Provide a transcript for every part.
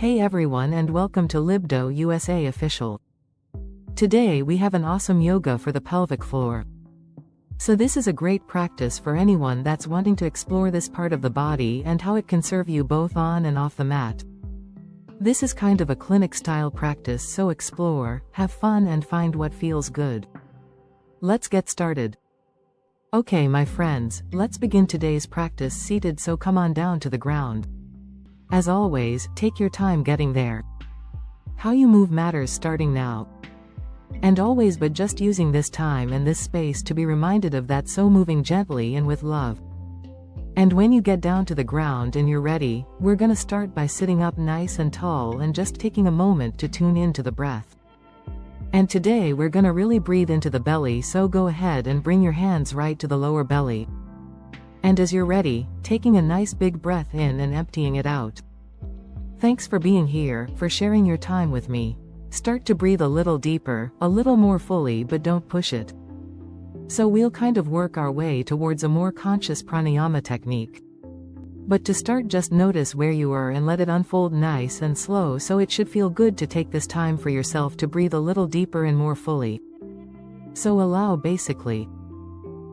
Hey everyone and welcome to Libdo USA Official. Today we have an awesome yoga for the pelvic floor. So this is a great practice for anyone that's wanting to explore this part of the body and how it can serve you both on and off the mat. This is kind of a clinic style practice, so explore, have fun and find what feels good. Let's get started. Okay my friends, let's begin today's practice seated, so come on down to the ground. As always, take your time getting there. How you move matters starting now. And always, but just using this time and this space to be reminded of that, so moving gently and with love. And when you get down to the ground and you're ready, we're gonna start by sitting up nice and tall and just taking a moment to tune into the breath. And today we're gonna really breathe into the belly, so go ahead and bring your hands right to the lower belly. And as you're ready, taking a nice big breath in and emptying it out. Thanks for being here, for sharing your time with me. Start to breathe a little deeper, a little more fully, but don't push it. So we'll kind of work our way towards a more conscious pranayama technique. But to start, just notice where you are and let it unfold nice and slow, so it should feel good to take this time for yourself to breathe a little deeper and more fully. So allow, basically.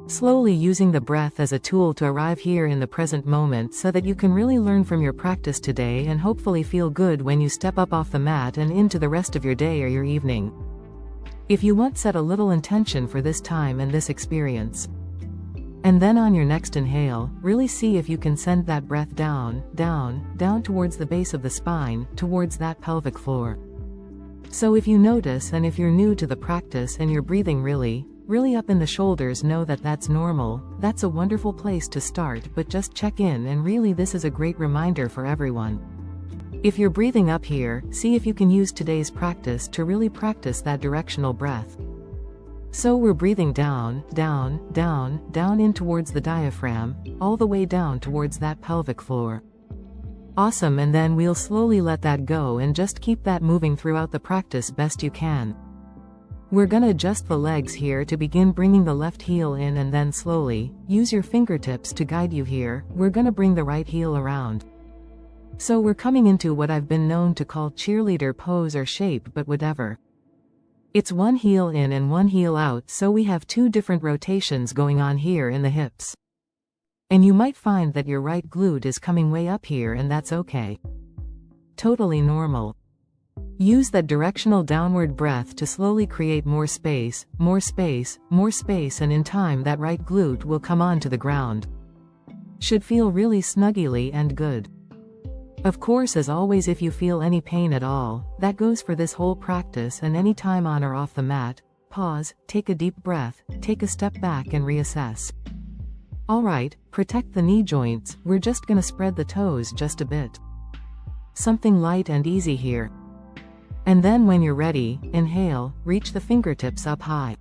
Slowly using the breath as a tool to arrive here in the present moment, so that you can really learn from your practice today and hopefully feel good when you step up off the mat and into the rest of your day or your evening. If you want, set a little intention for this time and this experience. And then on your next inhale, really see if you can send that breath down, down, down towards the base of the spine, towards that pelvic floor. So if you notice, and if you're new to the practice and you're breathing really up in the shoulders, know that that's normal. That's a wonderful place to start, but just check in, and really this is a great reminder for everyone. If you're breathing up here, see if you can use today's practice to really practice that directional breath. So we're breathing down, down, down, down in towards the diaphragm, all the way down towards that pelvic floor. Awesome, and then we'll slowly let that go and just keep that moving throughout the practice best you can. We're gonna adjust the legs here to begin, bringing the left heel in, and then slowly, use your fingertips to guide you here. We're gonna bring the right heel around. So we're coming into what I've been known to call cheerleader pose or shape, but whatever. It's one heel in and one heel out, so we have two different rotations going on here in the hips. And you might find that your right glute is coming way up here, and that's okay. Totally normal. Use that directional downward breath to slowly create more space, more space, more space, and in time that right glute will come onto the ground. Should feel really snuggly and good. Of course, as always, if you feel any pain at all, that goes for this whole practice, and any time on or off the mat, pause, take a deep breath, take a step back and reassess. Alright, protect the knee joints. We're just gonna spread the toes just a bit. Something light and easy here. And then when you're ready, inhale, reach the fingertips up high.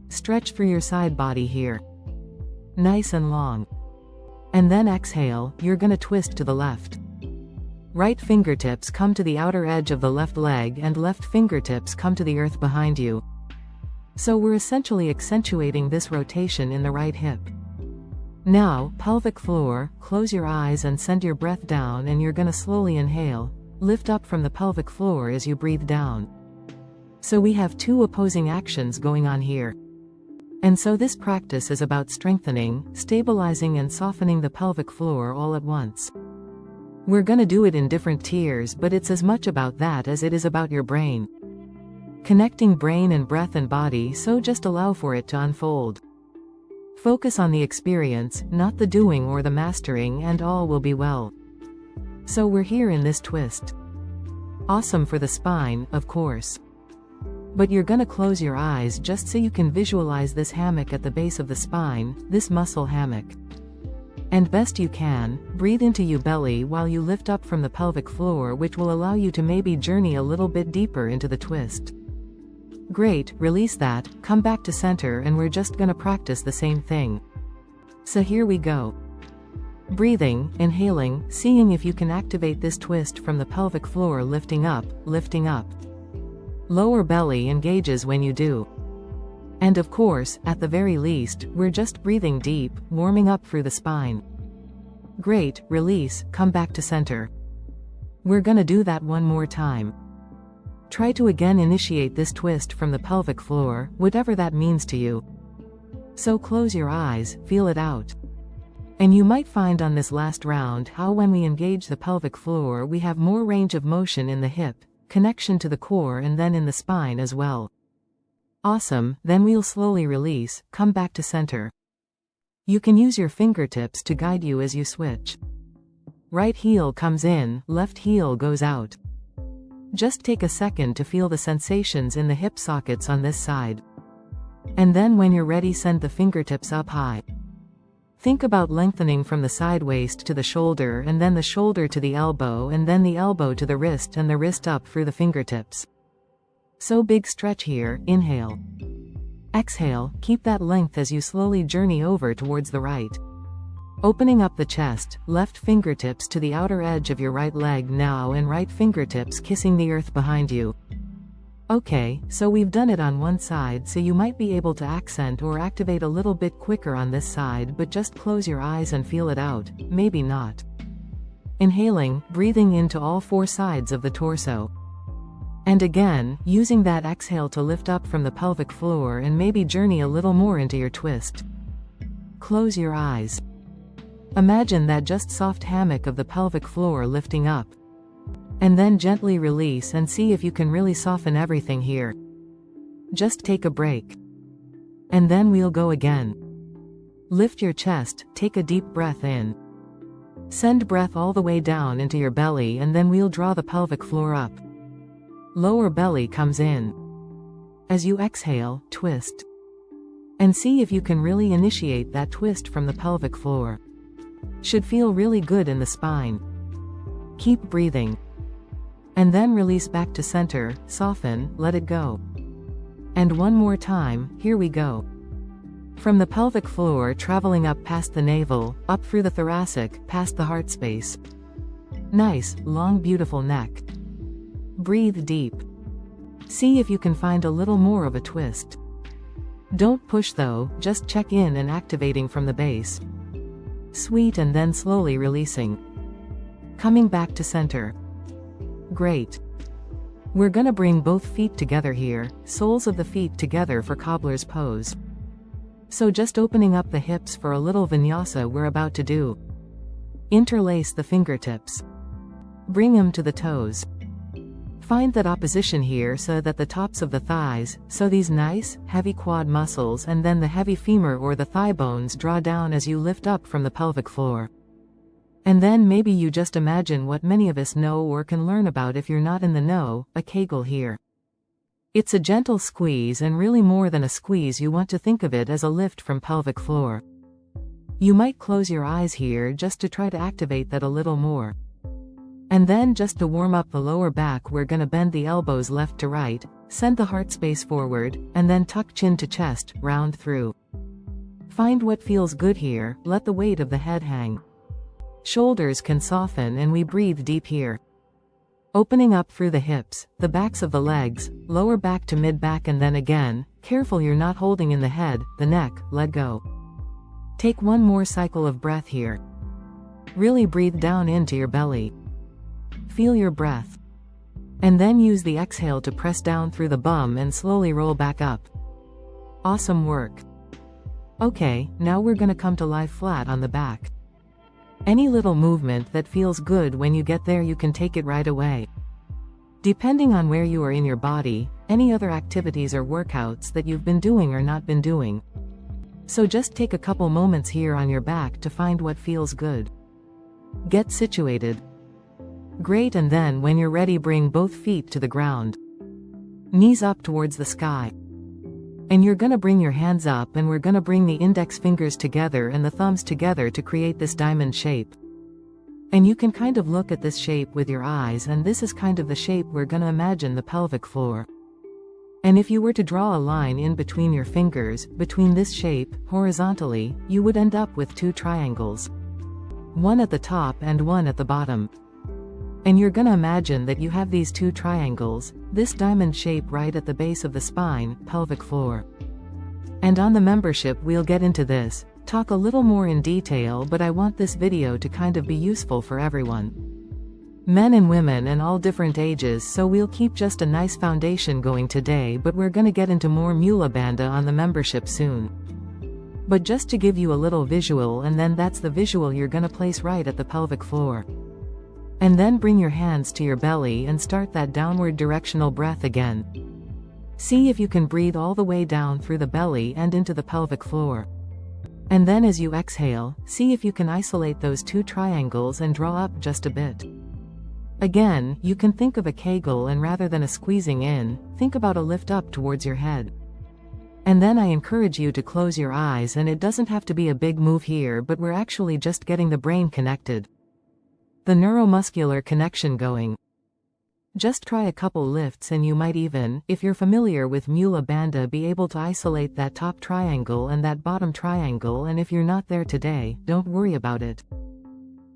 Stretch through your side body here. Nice and long. And then exhale, you're gonna twist to the left. Right fingertips come to the outer edge of the left leg and left fingertips come to the earth behind you. So we're essentially accentuating this rotation in the right hip. Now, pelvic floor, close your eyes and send your breath down, and you're gonna slowly inhale. Lift up from the pelvic floor as you breathe down. So we have two opposing actions going on here. And so this practice is about strengthening, stabilizing and softening the pelvic floor all at once. We're gonna do it in different tiers, but it's as much about that as it is about your brain. Connecting brain and breath and body, so just allow for it to unfold. Focus on the experience, not the doing or the mastering, and all will be well. So we're here in this twist. Awesome for the spine, of course. But you're gonna close your eyes just so you can visualize this hammock at the base of the spine, this muscle hammock. And best you can, breathe into your belly while you lift up from the pelvic floor, which will allow you to maybe journey a little bit deeper into the twist. Great, release that, come back to center, and we're just gonna practice the same thing. So here we go. Breathing, inhaling, seeing if you can activate this twist from the pelvic floor, lifting up, lifting up. Lower belly engages when you do. And of course, at the very least, we're just breathing deep, warming up through the spine. Great, release, come back to center. We're gonna do that one more time. Try to again initiate this twist from the pelvic floor, whatever that means to you. So close your eyes, feel it out. And you might find on this last round how when we engage the pelvic floor we have more range of motion in the hip, connection to the core, and then in the spine as well. Awesome, then we'll slowly release, come back to center. You can use your fingertips to guide you as you switch. Right heel comes in, left heel goes out. Just take a second to feel the sensations in the hip sockets on this side. And then when you're ready, send the fingertips up high. Think about lengthening from the side waist to the shoulder, and then the shoulder to the elbow, and then the elbow to the wrist, and the wrist up through the fingertips. So big stretch here, inhale. Exhale, keep that length as you slowly journey over towards the right. Opening up the chest, left fingertips to the outer edge of your right leg now, and right fingertips kissing the earth behind you. Okay, so we've done it on one side, so you might be able to accent or activate a little bit quicker on this side, but just close your eyes and feel it out, maybe not. Inhaling, breathing into all four sides of the torso. And again, using that exhale to lift up from the pelvic floor and maybe journey a little more into your twist. Close your eyes. Imagine that just soft hammock of the pelvic floor lifting up. And then gently release and see if you can really soften everything here. Just take a break. And then we'll go again. Lift your chest, take a deep breath in. Send breath all the way down into your belly, and then we'll draw the pelvic floor up. Lower belly comes in. As you exhale, twist. And see if you can really initiate that twist from the pelvic floor. Should feel really good in the spine. Keep breathing. And then release back to center, soften, let it go. And one more time, here we go. From the pelvic floor traveling up past the navel, up through the thoracic, past the heart space. Nice, long beautiful neck. Breathe deep. See if you can find a little more of a twist. Don't push though, just check in and activating from the base. Sweet, and then slowly releasing. Coming back to center. Great. We're gonna bring both feet together here, soles of the feet together for cobbler's pose. So just opening up the hips for a little vinyasa we're about to do. Interlace the fingertips. Bring them to the toes. Find that opposition here so that the tops of the thighs, so these nice, heavy quad muscles, and then the heavy femur or the thigh bones draw down as you lift up from the pelvic floor. And then maybe you just imagine what many of us know or can learn about if you're not in the know, a Kegel here. It's a gentle squeeze, and really more than a squeeze, you want to think of it as a lift from pelvic floor. You might close your eyes here just to try to activate that a little more. And then just to warm up the lower back, we're gonna bend the elbows left to right, send the heart space forward, and then tuck chin to chest, round through. Find what feels good here, let the weight of the head hang. Shoulders can soften, and we breathe deep here. Opening up through the hips, the backs of the legs, lower back to mid back, and then again, careful you're not holding in the head, the neck, let go. Take one more cycle of breath here. Really breathe down into your belly. Feel your breath. And then use the exhale to press down through the bum and slowly roll back up. Awesome work. Okay, now we're gonna come to lie flat on the back. Any little movement that feels good when you get there, you can take it right away. Depending on where you are in your body, any other activities or workouts that you've been doing or not been doing. So just take a couple moments here on your back to find what feels good. Get situated. Great, and then when you're ready, bring both feet to the ground. Knees up towards the sky. And you're gonna bring your hands up, and we're gonna bring the index fingers together and the thumbs together to create this diamond shape. And you can kind of look at this shape with your eyes, and this is kind of the shape we're gonna imagine the pelvic floor. And if you were to draw a line in between your fingers, between this shape, horizontally, you would end up with two triangles. One at the top and one at the bottom. And you're gonna imagine that you have these two triangles, this diamond shape right at the base of the spine, pelvic floor. And on the membership we'll get into this, talk a little more in detail, but I want this video to kind of be useful for everyone. Men and women and all different ages, so we'll keep just a nice foundation going today, but we're gonna get into more Mula Bandha on the membership soon. But just to give you a little visual, and then that's the visual you're gonna place right at the pelvic floor. And then bring your hands to your belly and start that downward directional breath again. See if you can breathe all the way down through the belly and into the pelvic floor. And then as you exhale, see if you can isolate those two triangles and draw up just a bit. Again, you can think of a Kegel, and rather than a squeezing in, think about a lift up towards your head. And then I encourage you to close your eyes, and it doesn't have to be a big move here, but we're actually just getting the brain connected. The neuromuscular connection going. Just try a couple lifts and you might even, if you're familiar with Mula Bandha, be able to isolate that top triangle and that bottom triangle, and if you're not there today, don't worry about it.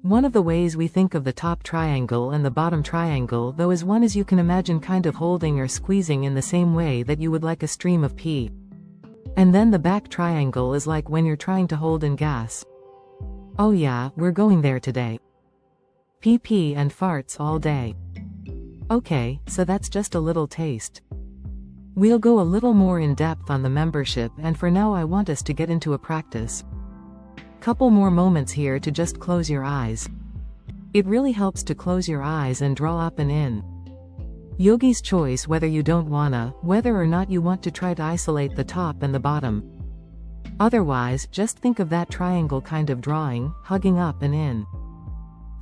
One of the ways we think of the top triangle and the bottom triangle though is one is you can imagine kind of holding or squeezing in the same way that you would like a stream of pee. And then the back triangle is like when you're trying to hold in gas. Oh yeah, we're going there today. Pee and farts all day. Okay, so that's just a little taste. We'll go a little more in depth on the membership, and for now I want us to get into a practice. Couple more moments here to just close your eyes. It really helps to close your eyes and draw up and in. Yogi's choice whether you don't wanna, whether or not you want to try to isolate the top and the bottom. Otherwise, just think of that triangle kind of drawing, hugging up and in.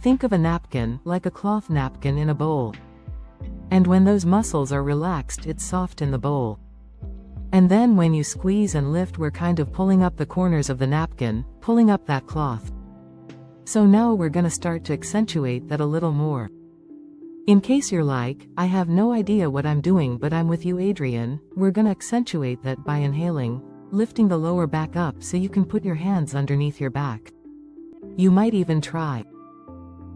Think of a napkin, like a cloth napkin in a bowl. And when those muscles are relaxed, it's soft in the bowl. And then when you squeeze and lift, we're kind of pulling up the corners of the napkin, pulling up that cloth. So now we're gonna start to accentuate that a little more. In case you're like, I have no idea what I'm doing, but I'm with you, Adrian, we're gonna accentuate that by inhaling, lifting the lower back up so you can put your hands underneath your back. You might even try.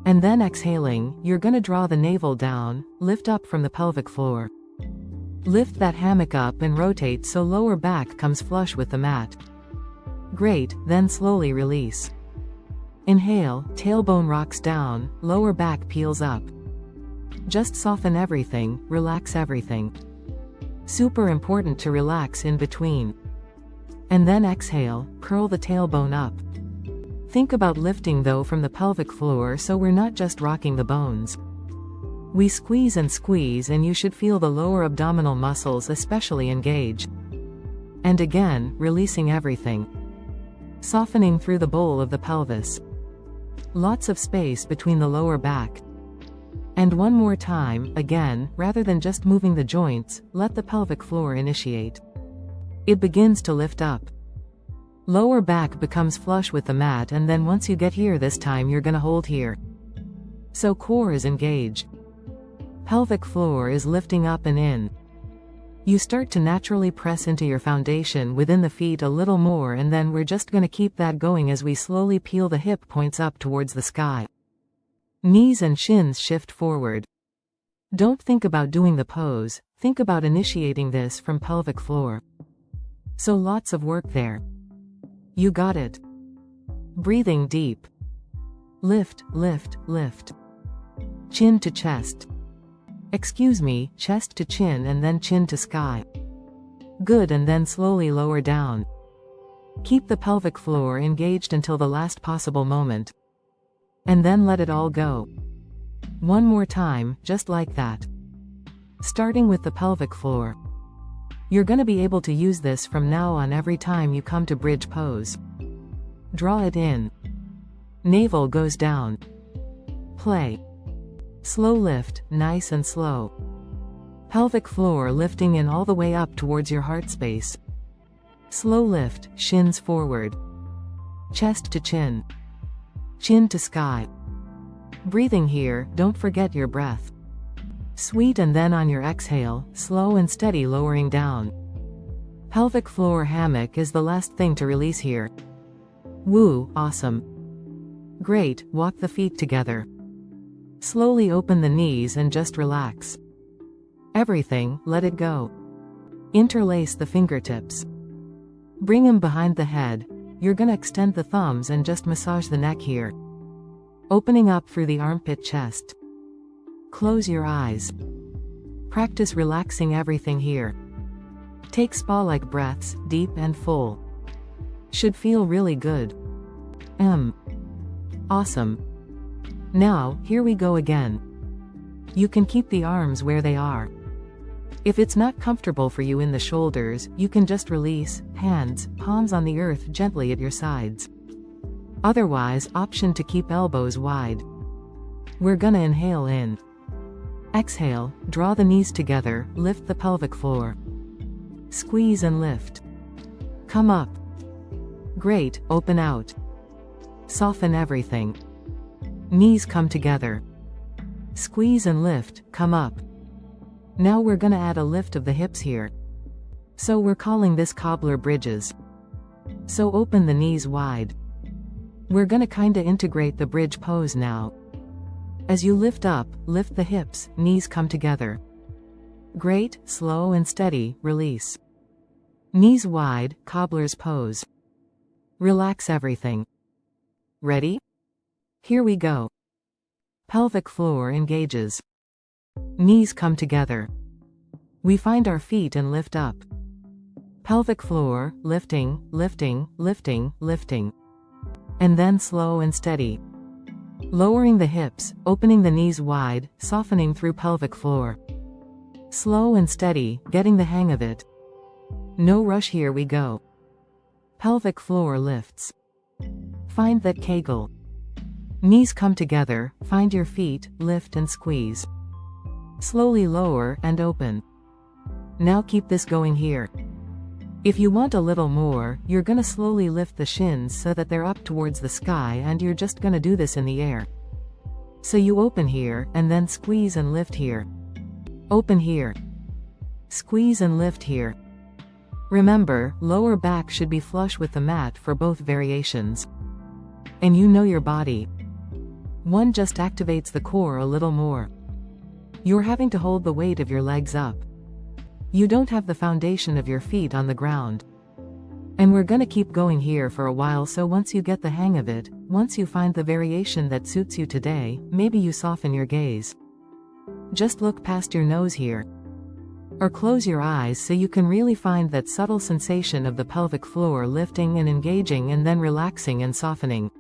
And then exhaling, you're gonna draw the navel down, lift up from the pelvic floor. Lift that hammock up and rotate so lower back comes flush with the mat. Great, then slowly release. Inhale, tailbone rocks down, lower back peels up. Just soften everything, relax everything. Super important to relax in between. And then exhale, curl the tailbone up. Think about lifting though from the pelvic floor, so we're not just rocking the bones. We squeeze and you should feel the lower abdominal muscles especially engage. And again, releasing everything. Softening through the bowl of the pelvis. Lots of space between the lower back. And one more time, again, rather than just moving the joints, let the pelvic floor initiate. It begins to lift up. Lower back becomes flush with the mat, and then once you get here, this time you're gonna hold here. So core is engaged. Pelvic floor is lifting up and in. You start to naturally press into your foundation within the feet a little more, and then we're just gonna keep that going as we slowly peel the hip points up towards the sky. Knees and shins shift forward. Don't think about doing the pose, think about initiating this from pelvic floor. So lots of work there. You got it. Breathing deep. Lift, lift, lift. Chin to chest. Excuse me, chest to chin and then chin to sky. Good, and then slowly lower down. Keep the pelvic floor engaged until the last possible moment. And then let it all go. One more time, just like that. Starting with the pelvic floor. You're gonna be able to use this from now on every time you come to bridge pose. Draw it in. Navel goes down. Play. Slow lift, nice and slow. Pelvic floor lifting in all the way up towards your heart space. Slow lift, shins forward. Chest to chin. Chin to sky. Breathing here, don't forget your breath. Sweet, and then on your exhale, slow and steady lowering down. Pelvic floor hammock is the last thing to release here. Woo, awesome. Great, walk the feet together. Slowly open the knees and just relax. Everything, let it go. Interlace the fingertips. Bring them behind the head. You're gonna extend the thumbs and just massage the neck here. Opening up through the armpit chest. Close your eyes. Practice relaxing everything here. Take spa-like breaths, deep and full. Should feel really good. Awesome. Now, here we go again. You can keep the arms where they are. If it's not comfortable for you in the shoulders, you can just release, hands, palms on the earth gently at your sides. Otherwise, option to keep elbows wide. We're gonna inhale in. Exhale, draw the knees together, lift the pelvic floor. Squeeze and lift. Come up. Great, open out. Soften everything. Knees come together. Squeeze and lift, come up. Now we're gonna add a lift of the hips here. So we're calling this cobbler bridges. So open the knees wide. We're gonna kinda integrate the bridge pose now. As you lift up, lift the hips, knees come together. Great, slow and steady, release. Knees wide, cobbler's pose. Relax everything. Ready? Here we go. Pelvic floor engages. Knees come together. We find our feet and lift up. Pelvic floor, lifting, lifting, lifting, lifting. And then slow and steady. Lowering the hips, opening the knees wide, softening through pelvic floor. Slow and steady, getting the hang of it. No rush, here we go. Pelvic floor lifts. Find that Kegel. Knees come together, find your feet, lift and squeeze. Slowly lower and open. Now keep this going here. If you want a little more, you're gonna slowly lift the shins so that they're up towards the sky, and you're just gonna do this in the air. So you open here, and then squeeze and lift here. Open here. Squeeze and lift here. Remember, lower back should be flush with the mat for both variations. And you know your body. One just activates the core a little more. You're having to hold the weight of your legs up. You don't have the foundation of your feet on the ground. And we're gonna keep going here for a while, so once you get the hang of it, once you find the variation that suits you today, maybe you soften your gaze. Just look past your nose here. Or close your eyes so you can really find that subtle sensation of the pelvic floor lifting and engaging and then relaxing and softening.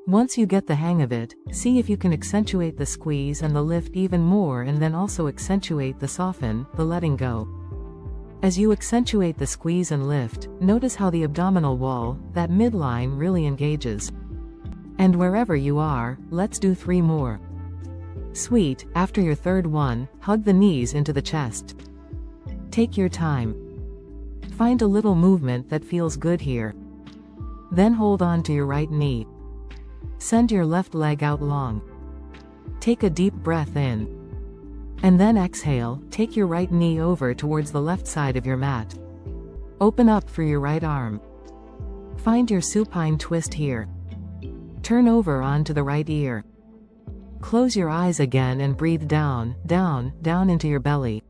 Once you get the hang of it, see if you can accentuate the squeeze and the lift even more, and then also accentuate the soften, the letting go. As you accentuate the squeeze and lift, notice how the abdominal wall, that midline, really engages. And wherever you are, let's do 3 more. Sweet, after your third one, hug the knees into the chest. Take your time. Find a little movement that feels good here. Then hold on to your right knee. Send your left leg out long. Take a deep breath in. And then exhale, take your right knee over towards the left side of your mat. Open up for your right arm. Find your supine twist here. Turn over onto the right ear. Close your eyes again and breathe down, down, down into your belly.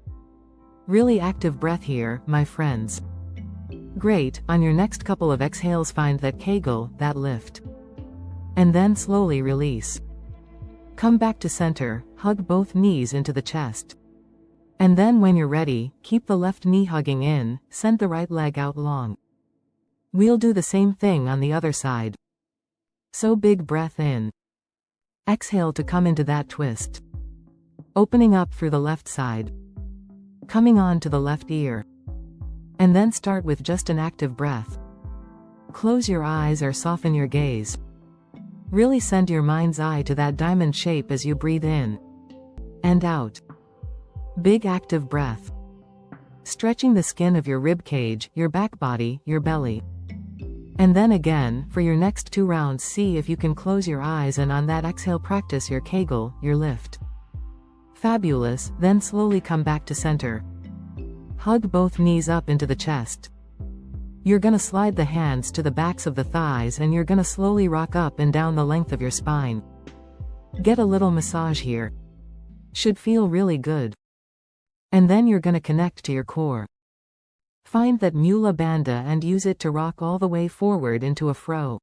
Really active breath here, my friends. Great, on your next couple of exhales find that Kegel, that lift. And then slowly release. Come back to center, hug both knees into the chest. And then when you're ready, keep the left knee hugging in, send the right leg out long. We'll do the same thing on the other side. So big breath in. Exhale to come into that twist. Opening up through the left side. Coming on to the left ear. And then start with just an active breath. Close your eyes or soften your gaze. Really send your mind's eye to that diamond shape as you breathe in. And out. Big active breath. Stretching the skin of your rib cage, your back body, your belly. And then again, for your next 2 rounds, see if you can close your eyes and on that exhale practice your Kegel, your lift. Fabulous, then slowly come back to center. Hug both knees up into the chest. You're gonna slide the hands to the backs of the thighs and you're gonna slowly rock up and down the length of your spine. Get a little massage here. Should feel really good. And then you're gonna connect to your core. Find that Mula Bandha and use it to rock all the way forward into a fro.